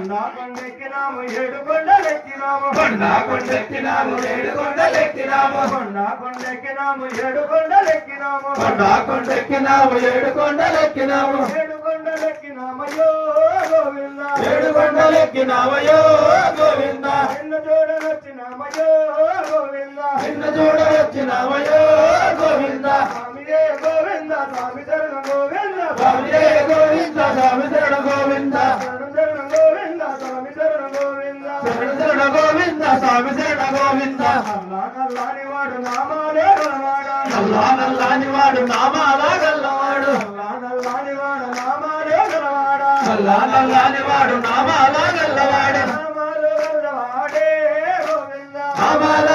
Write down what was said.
కొండా కొండెక్కినాము ఏడు కొండలెక్కినాము కొండా కొండెక్కినాము ఏడు కొండలెక్కినాము కొండా కొండెక్కినాము ఏడు కొండలెక్కినాము కొండా కొండెక్కినాము ఏడు కొండలెక్కినాము ఏడు కొండలెక్కినామయ్యో గోవింద ఏడు కొండలెక్కినామయ్యో గోవింద నిన్ను చూడవచ్చినామయ్యో గోవింద నిన్ను చూడవచ్చినామయ్యో గోవింద స్వామియే గోవింద స్వామి శరణం గోవింద స్వామియే గోవింద స్వామి శరణ గోవింద శరణం శరణం గోవింద స్వామి శరణం గోవింద శరణ శరణ గోవింద స్వామి శరణ గోవింద అల్లా నల్లాని వాడు నామాలే గలవాడా నల్లా నల్లాని వాడు నామాలా గల్లవాడు అల్లా నల్లాని వాడు నామాలే గలవాడా నల్లా నల్లాని వాడు నామాలా గల్లవాడు నామాలు గలవాడే గోవింద నామాలా